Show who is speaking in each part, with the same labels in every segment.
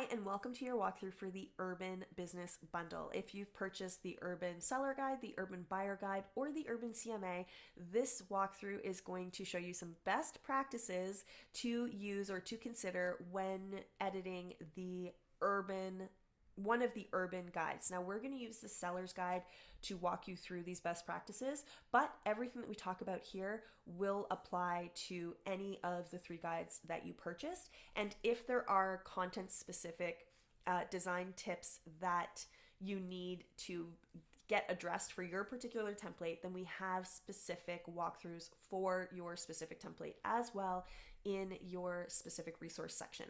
Speaker 1: Hi, and welcome to your walkthrough for the Urban Business Bundle. If you've purchased the Urban Seller Guide, the Urban Buyer Guide, or the Urban CMA, this walkthrough is going to show you some best practices to use or to consider when editing one of the urban guides. Now, we're going to use the seller's guide to walk you through these best practices, but everything that we talk about here will apply to any of the three guides that you purchased. And if there are content specific design tips that you need to get addressed for your particular template, then we have specific walkthroughs for your specific template as well in your specific resource section.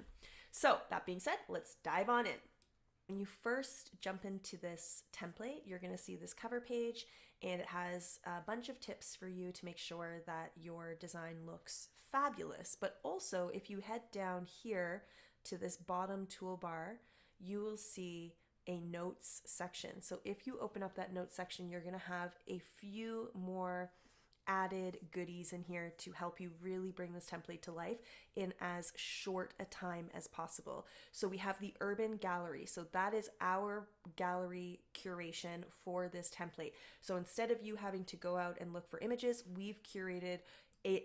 Speaker 1: So that being said, let's dive on in. When you first jump into this template, you're going to see this cover page, and it has a bunch of tips for you to make sure that your design looks fabulous. But also, if you head down here to this bottom toolbar, you will see a notes section. So if you open up that notes section, you're going to have a few more added goodies in here to help you really bring this template to life in as short a time as possible. So we have the urban gallery. So that is our gallery curation for this template. So instead of you having to go out and look for images, we've curated a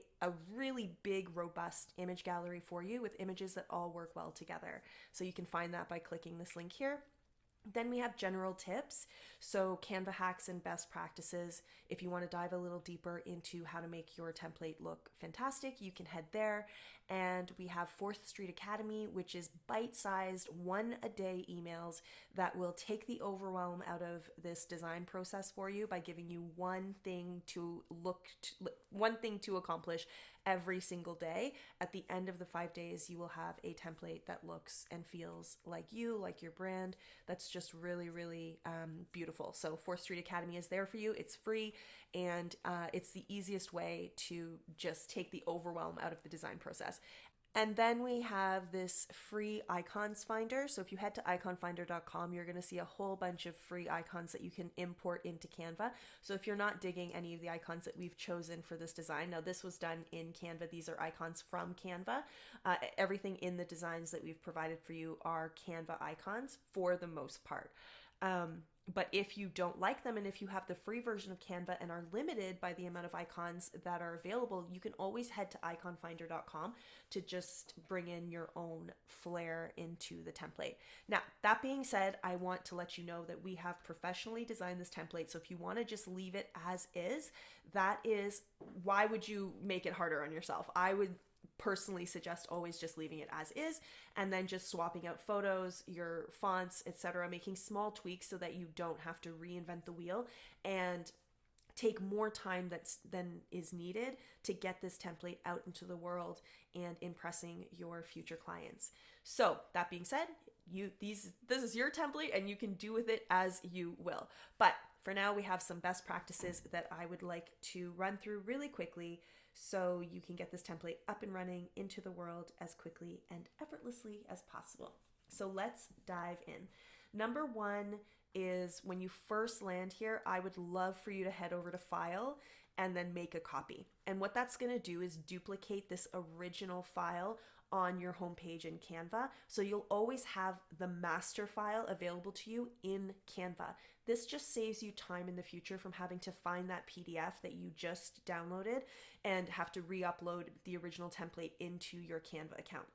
Speaker 1: really big, robust image gallery for you with images that all work well together. So you can find that by clicking this link here. Then we have general tips, so Canva hacks and best practices. If you want to dive a little deeper into how to make your template look fantastic, you can head there. And we have 4th Street Academy, which is bite-sized, one-a-day emails that will take the overwhelm out of this design process for you by giving you one thing to accomplish every single day. At the end of the 5 days, you will have a template that looks and feels like you, like your brand. That's just really, really beautiful. So 4th Street Academy is there for you. It's free, and it's the easiest way to just take the overwhelm out of the design process. And then we have this free icons finder. So if you head to iconfinder.com, you're going to see a whole bunch of free icons that you can import into Canva. So if you're not digging any of the icons that we've chosen for this design, now this was done in Canva. These are icons from Canva. Everything in the designs that we've provided for you are Canva icons for the most part. But if you don't like them, and if you have the free version of Canva and are limited by the amount of icons that are available, you can always head to iconfinder.com to just bring in your own flair into the template. Now, that being said, I want to let you know that we have professionally designed this template. So if you want to just leave it as is, why would you make it harder on yourself? I would personally suggest always just leaving it as is, and then just swapping out photos, your fonts, etc., making small tweaks so that you don't have to reinvent the wheel and take more time than is needed to get this template out into the world and impressing your future clients. So that being said, this is your template and you can do with it as you will. But for now, we have some best practices that I would like to run through really quickly so you can get this template up and running into the world as quickly and effortlessly as possible. So let's dive in. Number 1 is when you first land here, I would love for you to head over to File and then make a copy. And what that's going to do is duplicate this original file on your homepage in Canva. So you'll always have the master file available to you in Canva. This just saves you time in the future from having to find that PDF that you just downloaded and have to re-upload the original template into your Canva account.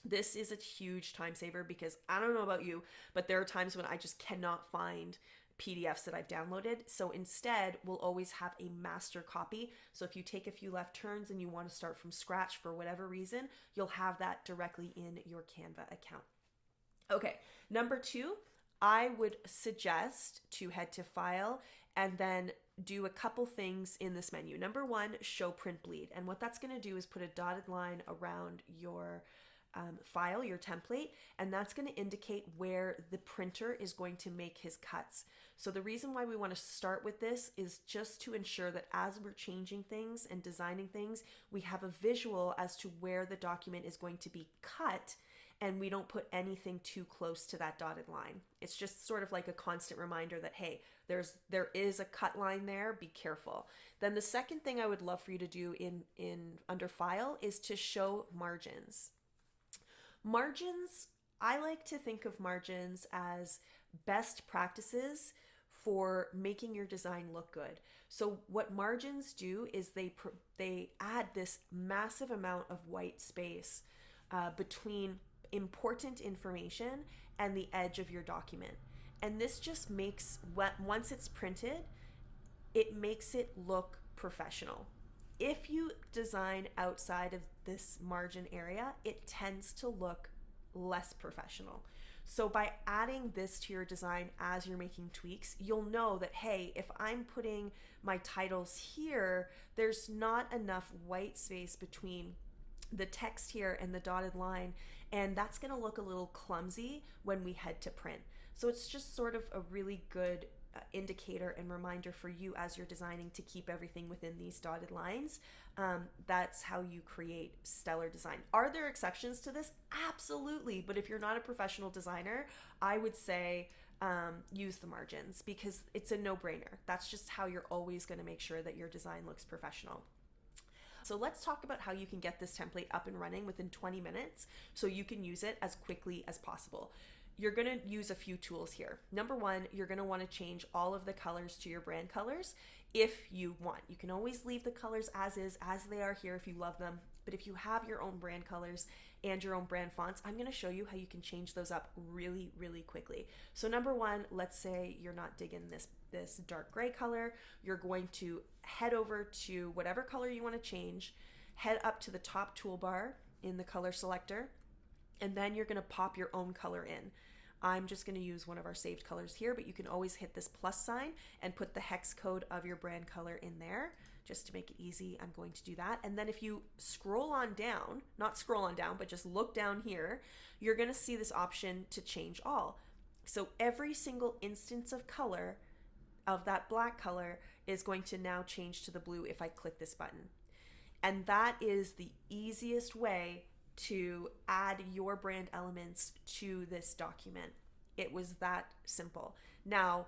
Speaker 1: This is a huge time saver because I don't know about you, but there are times when I just cannot find PDFs that I've downloaded. So instead, we'll always have a master copy. So if you take a few left turns and you want to start from scratch for whatever reason, you'll have that directly in your Canva account. Okay, number 2, I would suggest to head to File and then do a couple things in this menu. Number 1, show print bleed. And what that's going to do is put a dotted line around your file, your template, and that's going to indicate where the printer is going to make his cuts. So the reason why we want to start with this is just to ensure that as we're changing things and designing things, we have a visual as to where the document is going to be cut, and we don't put anything too close to that dotted line. It's just sort of like a constant reminder that, hey, there is a cut line there, be careful. Then the second thing I would love for you to do in under File is to show margins. Margins I like to think of margins as best practices for making your design look good. So what margins do is they add this massive amount of white space between important information and the edge of your document. And this just makes, once it's printed, it makes it look professional. If you design outside of this margin area, it tends to look less professional. So by adding this to your design as you're making tweaks, you'll know that, hey, if I'm putting my titles here, there's not enough white space between the text here and the dotted line, and that's going to look a little clumsy when we head to print. So it's just sort of a really good indicator and reminder for you as you're designing to keep everything within these dotted lines. That's how you create stellar design. Are there exceptions to this? Absolutely. But if you're not a professional designer, I would say use the margins, because it's a no-brainer. That's just how you're always going to make sure that your design looks professional. So let's talk about how you can get this template up and running within 20 minutes so you can use it as quickly as possible. You're going to use a few tools here. Number one, you're going to want to change all of the colors to your brand colors if you want. You can always leave the colors as is, as they are here if you love them. But if you have your own brand colors and your own brand fonts, I'm going to show you how you can change those up really, really quickly. So number one, let's say you're not digging this dark gray color. You're going to head over to whatever color you want to change, head up to the top toolbar in the color selector, and then you're going to pop your own color in. I'm just going to use one of our saved colors here, but you can always hit this plus sign and put the hex code of your brand color in there. Just to make it easy, I'm going to do that. And then if you scroll on down, not scroll on down, but just look down here, you're going to see this option to change all. So every single instance of color of that black color is going to now change to the blue if I click this button. And that is the easiest way to add your brand elements to this document. It was that simple. Now,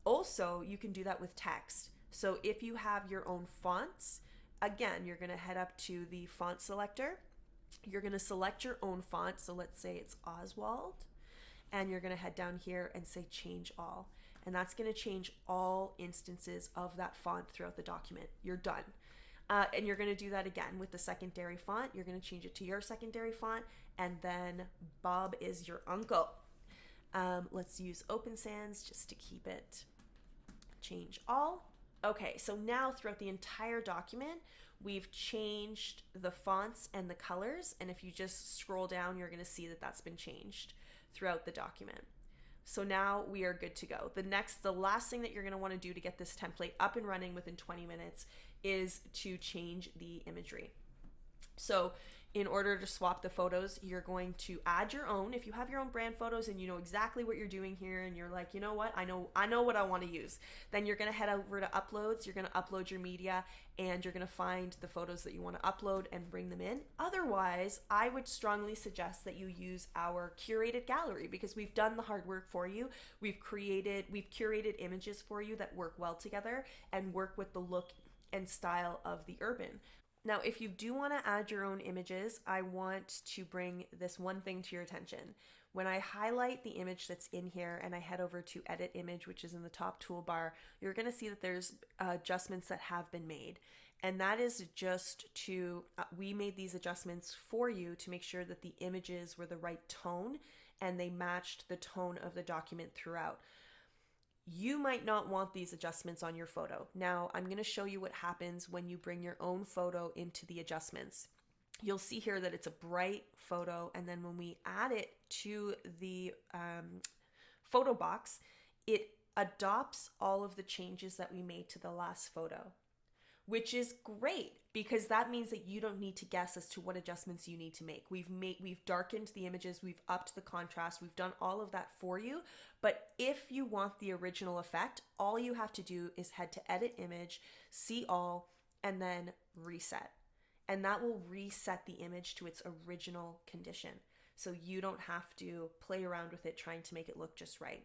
Speaker 1: also, you can do that with text. So if you have your own fonts, again, you're going to head up to the font selector. You're going to select your own font. So let's say it's Oswald. And you're going to head down here and say change all. And that's going to change all instances of that font throughout the document. You're done. And you're going to do that again with the secondary font. You're going to change it to your secondary font. And then Bob is your uncle. Let's use Open Sans just to keep it. Change all. Okay, so now throughout the entire document, we've changed the fonts and the colors. And if you just scroll down, you're going to see that that's been changed throughout the document. So now we are good to go. The last thing that you're going to want to do to get this template up and running within 20 minutes is to change the imagery. So in order to swap the photos, you're going to add your own. If you have your own brand photos and you know exactly what you're doing here and you're like, you know what, I know what I want to use, then you're going to head over to uploads. You're going to upload your media and you're going to find the photos that you want to upload and bring them in. Otherwise, I would strongly suggest that you use our curated gallery, because we've done the hard work for you. We've curated images for you that work well together and work with the look and style of the Urban. Now, if you do want to add your own images, I want to bring this one thing to your attention. When I highlight the image that's in here and I head over to Edit Image, which is in the top toolbar, you're going to see that there's adjustments that have been made. And that is just we made these adjustments for you to make sure that the images were the right tone and they matched the tone of the document throughout. You might not want these adjustments on your photo. Now, I'm going to show you what happens when you bring your own photo into the adjustments. You'll see here that it's a bright photo, and then when we add it to the photo box, it adopts all of the changes that we made to the last photo, which is great because that means that you don't need to guess as to what adjustments you need to make. We've darkened the images, we've upped the contrast, we've done all of that for you. But if you want the original effect, all you have to do is head to Edit Image, See All, and then Reset. And that will reset the image to its original condition. So you don't have to play around with it trying to make it look just right.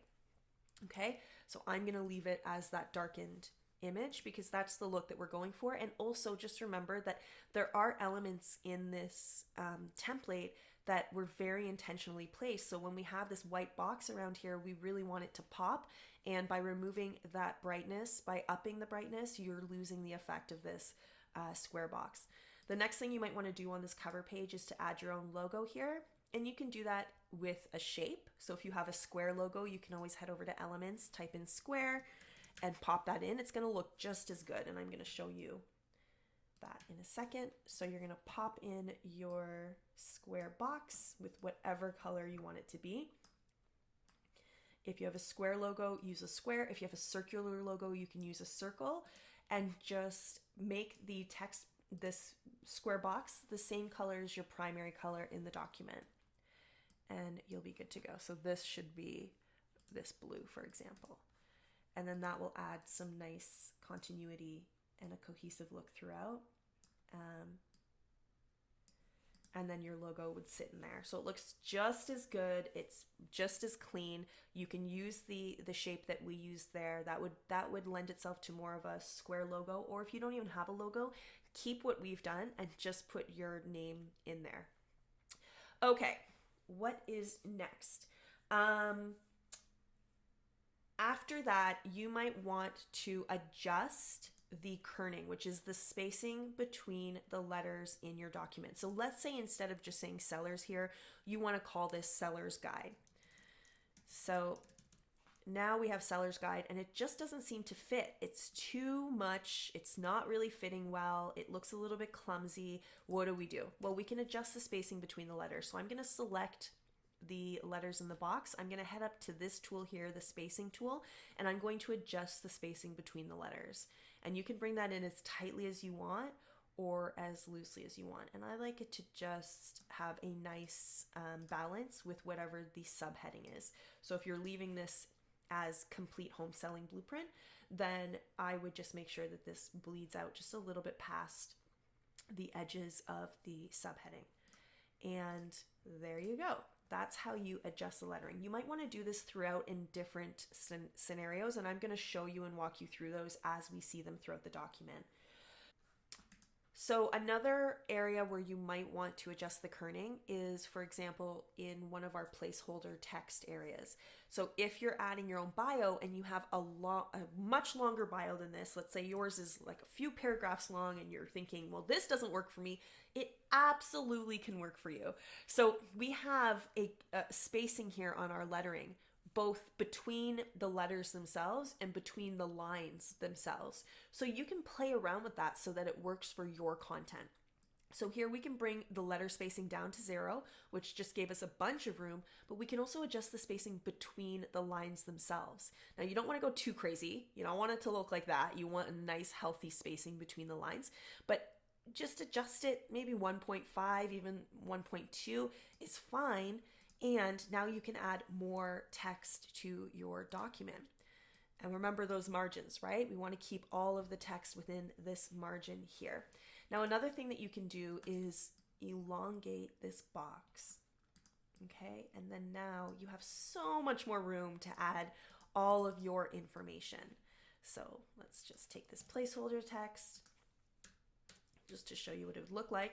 Speaker 1: Okay, so I'm going to leave it as that darkened image because that's the look that we're going for. And also just remember that there are elements in this template that were very intentionally placed. So when we have this white box around here, we really want it to pop. And by removing that brightness, by upping the brightness, you're losing the effect of this square box. The next thing you might want to do on this cover page is to add your own logo here. And you can do that with a shape. So if you have a square logo, you can always head over to Elements, type in square, and pop that in. It's going to look just as good. And I'm going to show you that in a second. So you're going to pop in your square box with whatever color you want it to be. If you have a square logo, use a square. If you have a circular logo, you can use a circle, and just make the text, this square box, the same color as your primary color in the document, and you'll be good to go. So this should be this blue, for example, and then that will add some nice continuity and a cohesive look throughout. And then your logo would sit in there. So it looks just as good. It's just as clean. You can use the shape that we used there. That would lend itself to more of a square logo. Or if you don't even have a logo, keep what we've done and just put your name in there. Okay, what is next? After that, you might want to adjust the kerning, which is the spacing between the letters in your document. So let's say instead of just saying sellers here, you want to call this seller's guide. So now we have seller's guide, and it just doesn't seem to fit. It's too much. It's not really fitting well. It looks a little bit clumsy. What do we do? Well, we can adjust the spacing between the letters. So I'm going to select the letters in the box. I'm going to head up to this tool here, the spacing tool, and I'm going to adjust the spacing between the letters. And you can bring that in as tightly as you want or as loosely as you want. And I like it to just have a nice balance with whatever the subheading is. So if you're leaving this as complete home selling blueprint, then I would just make sure that this bleeds out just a little bit past the edges of the subheading. And there you go. That's how you adjust the lettering. You might want to do this throughout in different scenarios, and I'm going to show you and walk you through those as we see them throughout the document. So another area where you might want to adjust the kerning is, for example, in one of our placeholder text areas. So if you're adding your own bio and you have a much longer bio than this, let's say yours is like a few paragraphs long and you're thinking, well, this doesn't work for me. It absolutely can work for you. So we have a spacing here on our lettering, both between the letters themselves and between the lines themselves. So you can play around with that so that it works for your content. So here we can bring the letter spacing down to 0, which just gave us a bunch of room, but we can also adjust the spacing between the lines themselves. Now you don't want to go too crazy. You don't want it to look like that. You want a nice healthy spacing between the lines, but just adjust it. Maybe 1.5, even 1.2 is fine. And now you can add more text to your document. And remember those margins, right? We want to keep all of the text within this margin here. Now, another thing that you can do is elongate this box. Okay, and then now you have so much more room to add all of your information. So let's just take this placeholder text just to show you what it would look like.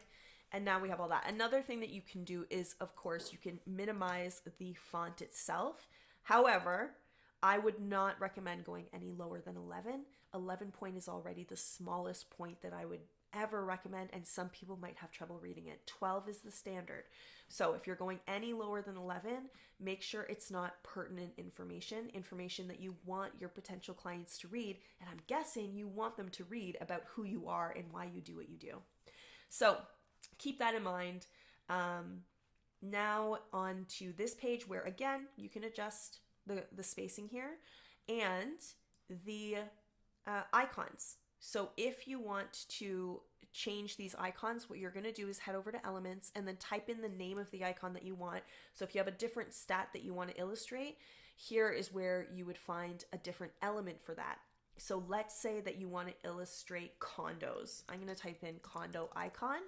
Speaker 1: And now we have all that. Another thing that you can do is, of course, you can minimize the font itself. However, I would not recommend going any lower than 11. 11 point is already the smallest point that I would ever recommend, and some people might have trouble reading it. 12 is the standard. So if you're going any lower than 11, make sure it's not pertinent information that you want your potential clients to read. And I'm guessing you want them to read about who you are and why you do what you do. So keep that in mind. Now on to this page where, again, you can adjust the spacing here and the icons. So if you want to change these icons, what you're going to do is head over to Elements and then type in the name of the icon that you want. So if you have a different stat that you want to illustrate, here is where you would find a different element for that. So let's say that you want to illustrate condos. I'm going to type in condo icon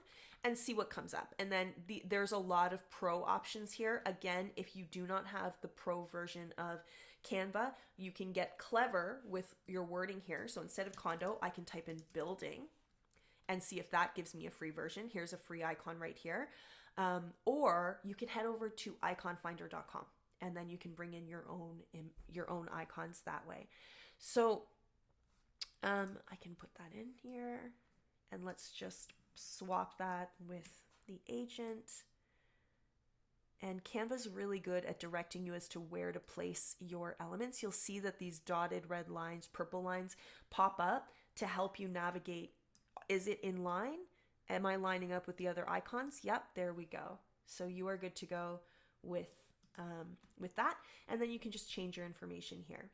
Speaker 1: and see what comes up. And then there's a lot of pro options here. Again, if you do not have the pro version of Canva, you can get clever with your wording here. So instead of condo, I can type in building and see if that gives me a free version. Here's a free icon right here. Or you can head over to iconfinder.com and then you can bring in your own icons that way. So I can put that in here, and let's just swap that with the agent. And Canva's really good at directing you as to where to place your elements. You'll see that these dotted red lines, purple lines pop up to help you navigate. Is it in line? Am I lining up with the other icons? Yep, there we go. So you are good to go with that. And then you can just change your information here.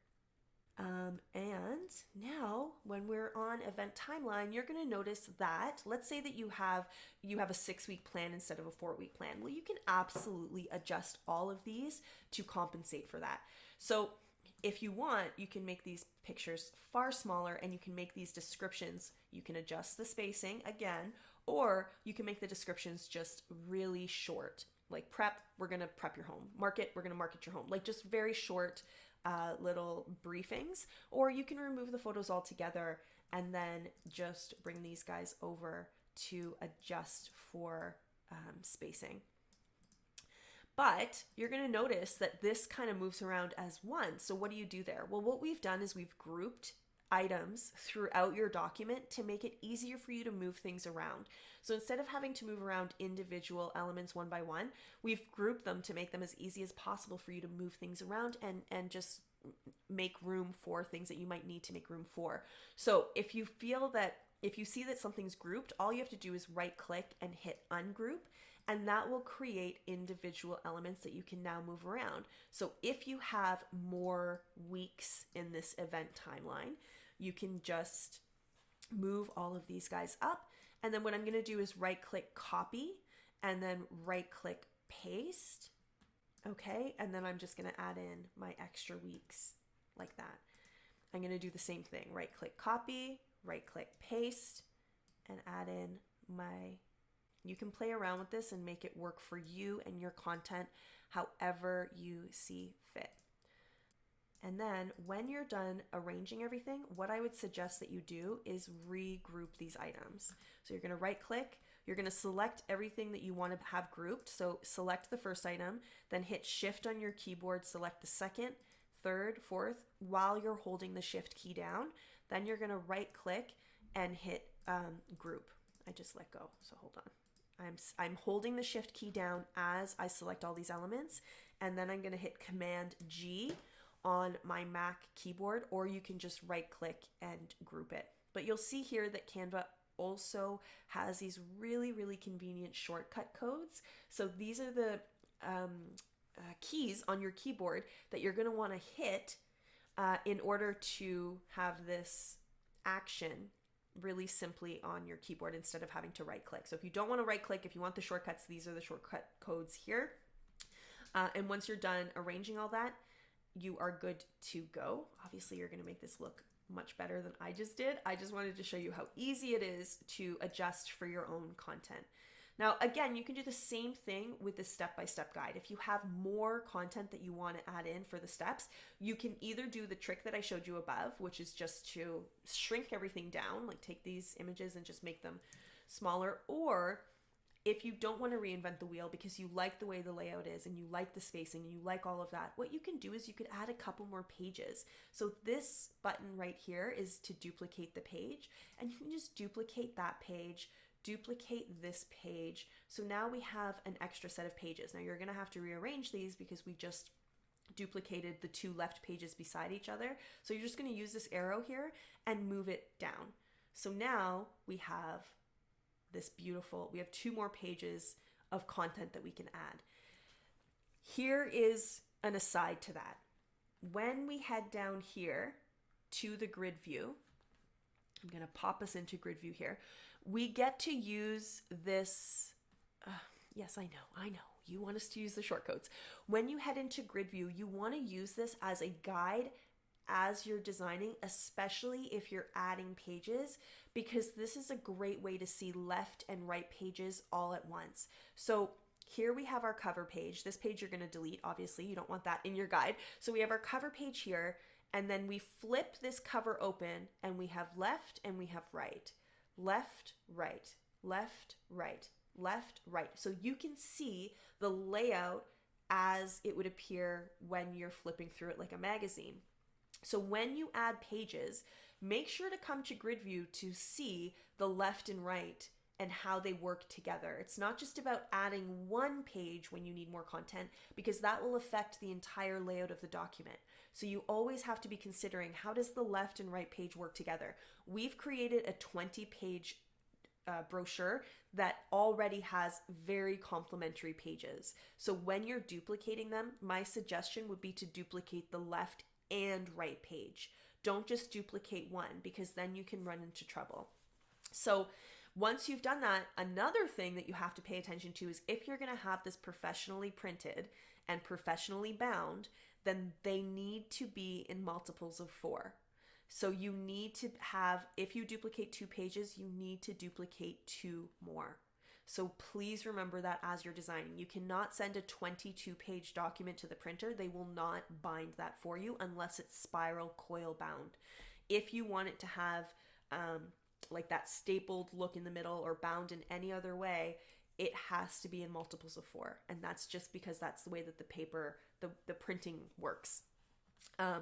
Speaker 1: And now when we're on event timeline, you're going to notice that, let's say that you have a 6-week plan instead of a 4-week plan. Well, you can absolutely adjust all of these to compensate for that. So if you want, you can make these pictures far smaller, and you can make these descriptions. You can adjust the spacing again, or you can make the descriptions just really short. Like prep, we're going to prep your home. Market, we're going to market your home. Like just very short little briefings. Or you can remove the photos altogether and then just bring these guys over to adjust for spacing. But you're going to notice that this kind of moves around as one. So what do you do there? Well, what we've done is we've grouped items throughout your document to make it easier for you to move things around. So instead of having to move around individual elements one by one, we've grouped them to make them as easy as possible for you to move things around and just make room for things that you might need to make room for. So if you see that something's grouped, all you have to do is right click and hit ungroup, and that will create individual elements that you can now move around. So if you have more weeks in this event timeline, you can just move all of these guys up. And then what I'm going to do is right click copy and then right click paste. Okay. And then I'm just going to add in my extra weeks like that. I'm going to do the same thing. Right click copy, right click paste, and add in you can play around with this and make it work for you and your content however you see fit. And then when you're done arranging everything, what I would suggest that you do is regroup these items. So you're going to right click, you're going to select everything that you want to have grouped. So select the first item, then hit shift on your keyboard, select the second, third, fourth, while you're holding the shift key down. Then you're going to right click and hit group. I just let go, so hold on. I'm holding the shift key down as I select all these elements, and then I'm going to hit Command G on my Mac keyboard, or you can just right click and group it. But you'll see here that Canva also has these really, really convenient shortcut codes. So these are the keys on your keyboard that you're going to want to hit in order to have this action really simply on your keyboard instead of having to right click. So if you don't want to right click, if you want the shortcuts, these are the shortcut codes here. And once you're done arranging all that, you are good to go. Obviously, you're going to make this look much better than I just did. I just wanted to show you how easy it is to adjust for your own content. Now, again, you can do the same thing with the step-by-step guide. If you have more content that you want to add in for the steps, you can either do the trick that I showed you above, which is just to shrink everything down, like take these images and just make them smaller, or if you don't want to reinvent the wheel because you like the way the layout is and you like the spacing and you like all of that, what you can do is you could add a couple more pages. So this button right here is to duplicate the page, and you can just duplicate that page, duplicate this page. So now we have an extra set of pages. Now you're going to have to rearrange these because we just duplicated the two left pages beside each other. So you're just going to use this arrow here and move it down. So now we have this beautiful, we have 2 more pages of content that we can add. Here is an aside to that. When we head down here to the grid view, I'm going to pop us into grid view here. We get to use this. Yes, I know. You want us to use the shortcodes. When you head into grid view, you want to use this as a guide as you're designing, especially if you're adding pages, because this is a great way to see left and right pages all at once. So here we have our cover page. This page you're going to delete, obviously. You don't want that in your guide. So we have our cover page here, and then we flip this cover open, and we have left and we have right. Left, right, left, right, left, right. So you can see the layout as it would appear when you're flipping through it like a magazine. So when you add pages, make sure to come to grid view to see the left and right and how they work together. It's not just about adding one page when you need more content, because that will affect the entire layout of the document. So you always have to be considering, how does the left and right page work together? We've created a 20-page brochure that already has very complementary pages. So when you're duplicating them, my suggestion would be to duplicate the left and right page. Don't just duplicate one, because then you can run into trouble. So once you've done that, another thing that you have to pay attention to is, if you're going to have this professionally printed and professionally bound, then they need to be in multiples of 4. So you need to have, if you duplicate 2 pages, you need to duplicate 2 more. So please remember that as you're designing. You cannot send a 22-page document to the printer. They will not bind that for you unless it's spiral coil bound. If you want it to have like that stapled look in the middle or bound in any other way, it has to be in multiples of 4. And that's just because that's the way that the paper, the printing works.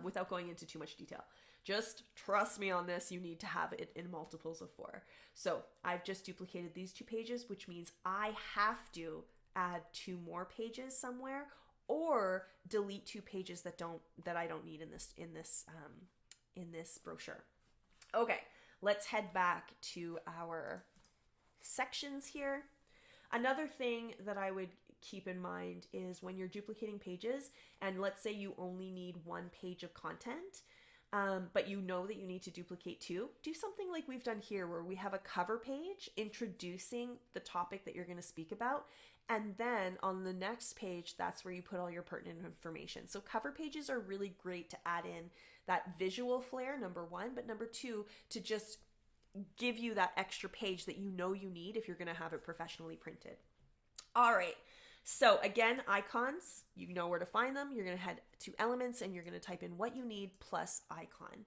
Speaker 1: Without going into too much detail, just trust me on this, you need to have it in multiples of 4. So I've just duplicated these 2 pages, which means I have to add 2 more pages somewhere, or delete 2 pages that I don't need in this brochure. Okay, let's head back to our sections here. Another thing that I would keep in mind is, when you're duplicating pages, and let's say you only need 1 page of content, but you know that you need to duplicate 2, do something like we've done here, where we have a cover page introducing the topic that you're going to speak about. And then on the next page, that's where you put all your pertinent information. So cover pages are really great to add in that visual flair, number 1, but number 2, to just give you that extra page that you know you need if you're going to have it professionally printed. All right. So again, icons, you know where to find them. You're going to head to elements and you're going to type in what you need plus icon.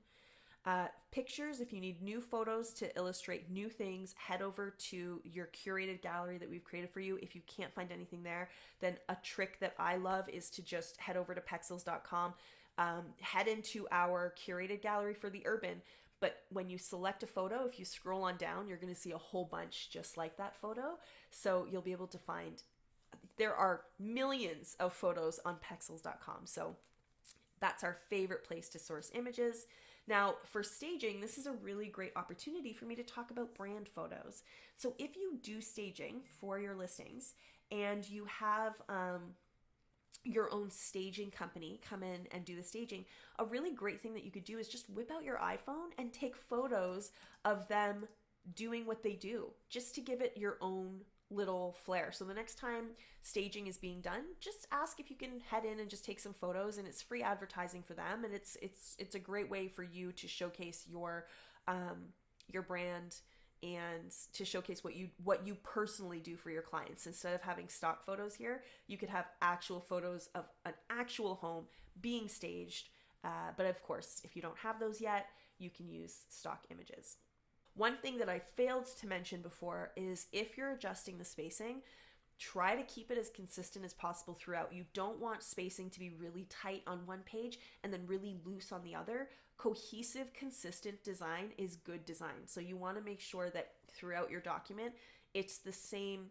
Speaker 1: Pictures, if you need new photos to illustrate new things, head over to your curated gallery that we've created for you. If you can't find anything there, then a trick that I love is to just head over to pexels.com, head into our curated gallery for the urban. But when you select a photo, if you scroll on down, you're going to see a whole bunch just like that photo. So you'll be able to find, there are millions of photos on pexels.com. So that's our favorite place to source images. Now, for staging, this is a really great opportunity for me to talk about brand photos. So if you do staging for your listings and you have your own staging company come in and do the staging, a really great thing that you could do is just whip out your iPhone and take photos of them doing what they do, just to give it your own little flair. So the next time staging is being done, just ask if you can head in and just take some photos, and it's free advertising for them, and it's a great way for you to showcase your brand and to showcase what you personally do for your clients. Instead of having stock photos here, you could have actual photos of an actual home being staged. But of course, if you don't have those yet, you can use stock images. One thing that I failed to mention before is, if you're adjusting the spacing, try to keep it as consistent as possible throughout. You don't want spacing to be really tight on one page and then really loose on the other. Cohesive, consistent design is good design. So you want to make sure that throughout your document, it's the same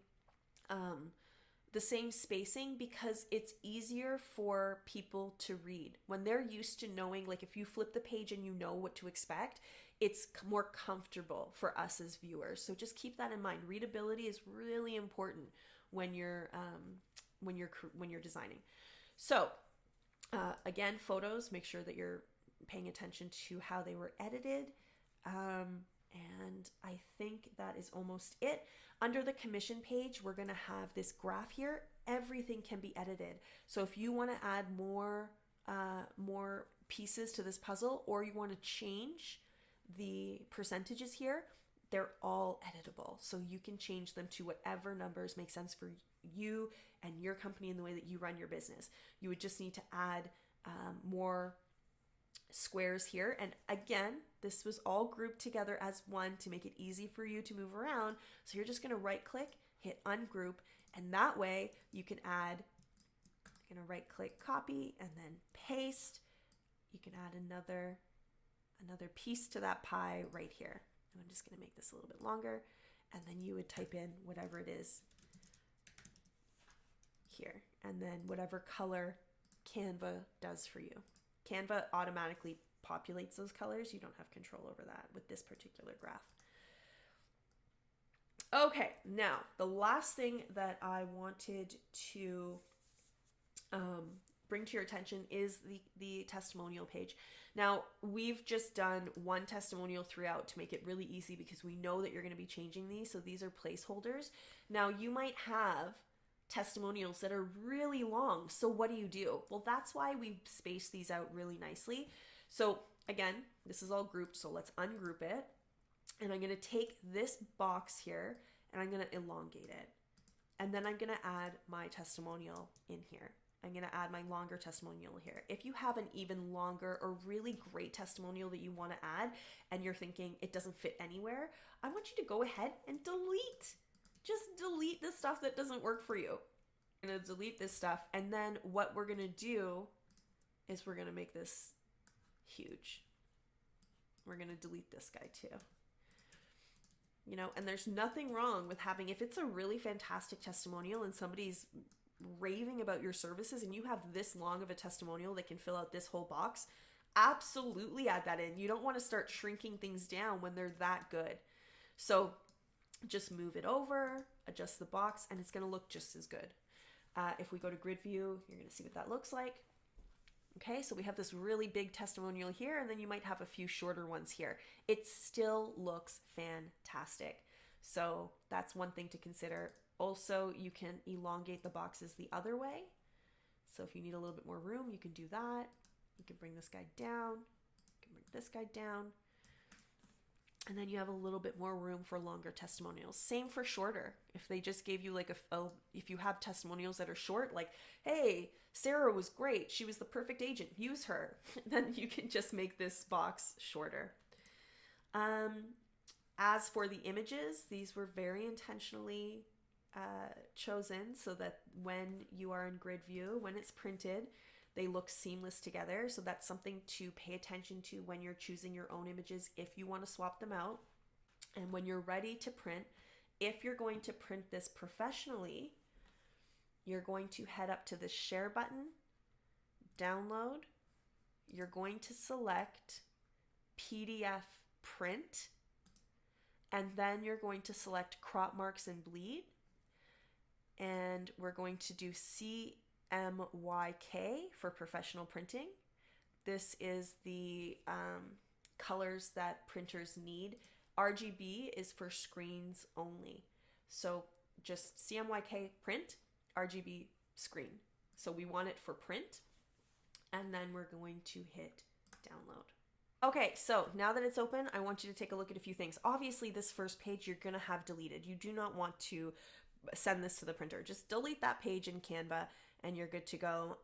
Speaker 1: spacing, because it's easier for people to read. When they're used to knowing, like if you flip the page and you know what to expect, it's more comfortable for us as viewers. So just keep that in mind. Readability is really important when you're designing. So again, photos, make sure that you're paying attention to how they were edited. And I think that is almost it. Under the commission page, we're going to have this graph here. Everything can be edited. So if you want to add more pieces to this puzzle, or you want to change the percentages here, they're all editable. So you can change them to whatever numbers make sense for you and your company and the way that you run your business. You would just need to add more squares here. And again, this was all grouped together as one to make it easy for you to move around. So you're just going to right click, hit ungroup, and that way you can add, I'm going to right click copy and then paste. You can add another piece to that pie right here. And I'm just going to make this a little bit longer, and then you would type in whatever it is here, and then whatever color Canva does for you. Canva automatically populates those colors. You don't have control over that with this particular graph. Okay, now the last thing that I wanted to bring to your attention is the testimonial page. Now, we've just done one testimonial throughout to make it really easy because we know that you're going to be changing these. So these are placeholders. Now, you might have testimonials that are really long. So what do? Well, that's why we've spaced these out really nicely. So again, this is all grouped. So let's ungroup it. And I'm going to take this box here and I'm going to elongate it. And then I'm going to add my testimonial in here. I'm going to add my longer testimonial here. If you have an even longer or really great testimonial that you want to add and you're thinking it doesn't fit anywhere, I want you to go ahead and delete. Just delete the stuff that doesn't work for you. I'm going to delete this stuff. And then what we're going to do is we're going to make this huge. We're going to delete this guy too. You know, and there's nothing wrong with having, if it's a really fantastic testimonial and somebody's raving about your services and you have this long of a testimonial that can fill out this whole box, absolutely add that in. You don't want to start shrinking things down when they're that good. So just move it over, adjust the box, and it's going to look just as good. If we go to grid view, you're going to see what that looks like. Okay, so we have this really big testimonial here, and then you might have a few shorter ones here. It still looks fantastic. So that's one thing to consider. Also, you can elongate the boxes the other way. So if you need a little bit more room, you can do that. You can bring this guy down. You can bring this guy down. And then you have a little bit more room for longer testimonials. Same for shorter. If they just gave you like if you have testimonials that are short, like, hey, Sarah was great, she was the perfect agent, use her, then you can just make this box shorter. As for the images, these were very intentionally chosen so that when you are in grid view, when it's printed, they look seamless together. So that's something to pay attention to when you're choosing your own images if you want to swap them out. And when you're ready to print, if you're going to print this professionally, you're going to head up to the share button, download, you're going to select PDF print, and then you're going to select crop marks and bleed. And we're going to do CMYK for professional printing. This is the colors that printers need. RGB is for screens only. So just CMYK print, RGB screen. So we want it for print. And then we're going to hit download. Okay, so now that it's open, I want you to take a look at a few things. Obviously, this first page you're going to have deleted. You do not want to send this to the printer. Just delete that page in Canva and you're good to go.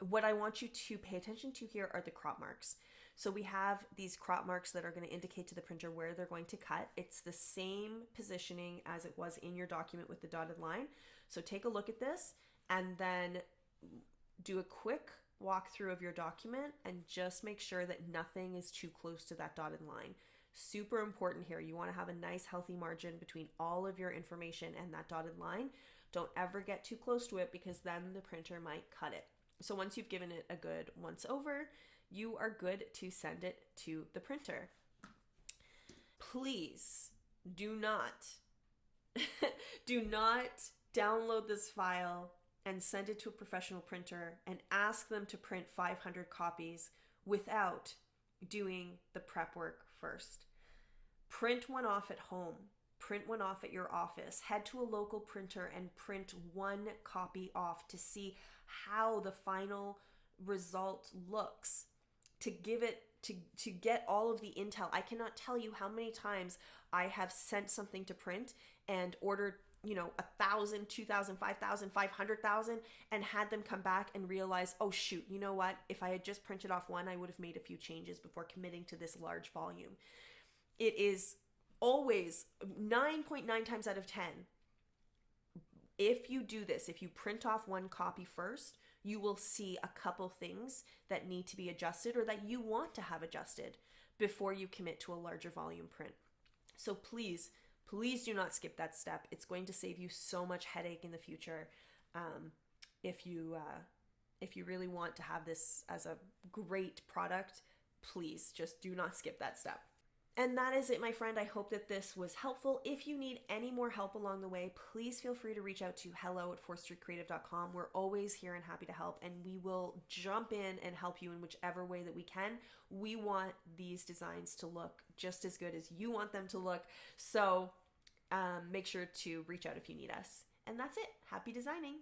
Speaker 1: What I want you to pay attention to here are the crop marks. So we have these crop marks that are going to indicate to the printer where they're going to cut. It's the same positioning as it was in your document with the dotted line. So take a look at this and then do a quick walkthrough of your document and just make sure that nothing is too close to that dotted line. Super important here. You want to have a nice healthy margin between all of your information and that dotted line. Don't ever get too close to it because then the printer might cut it. So once you've given it a good once over, you are good to send it to the printer. Please do not download this file and send it to a professional printer and ask them to print 500 copies without doing the prep work first. Print one off at home. Print one off at your office. Head to a local printer and print one copy off to see how the final result looks. To give it to get all of the intel. I cannot tell you how many times I have sent something to print and ordered 1,000, 2,000, 5,000, 500,000 and had them come back and realize, oh shoot, you know what? If I had just printed off one, I would have made a few changes before committing to this large volume. It is always 9.9 times out of 10 If you do this, if you print off one copy first, you will see a couple things that need to be adjusted or that you want to have adjusted before you commit to a larger volume print. So please, please do not skip that step. It's going to save you so much headache in the future. If you really want to have this as a great product, please just do not skip that step. And that is it, my friend. I hope that this was helpful. If you need any more help along the way, please feel free to reach out to hello@4thstreetcreative.com. We're always here and happy to help, and we will jump in and help you in whichever way that we can. We want these designs to look just as good as you want them to look. So make sure to reach out if you need us. And that's it. Happy designing.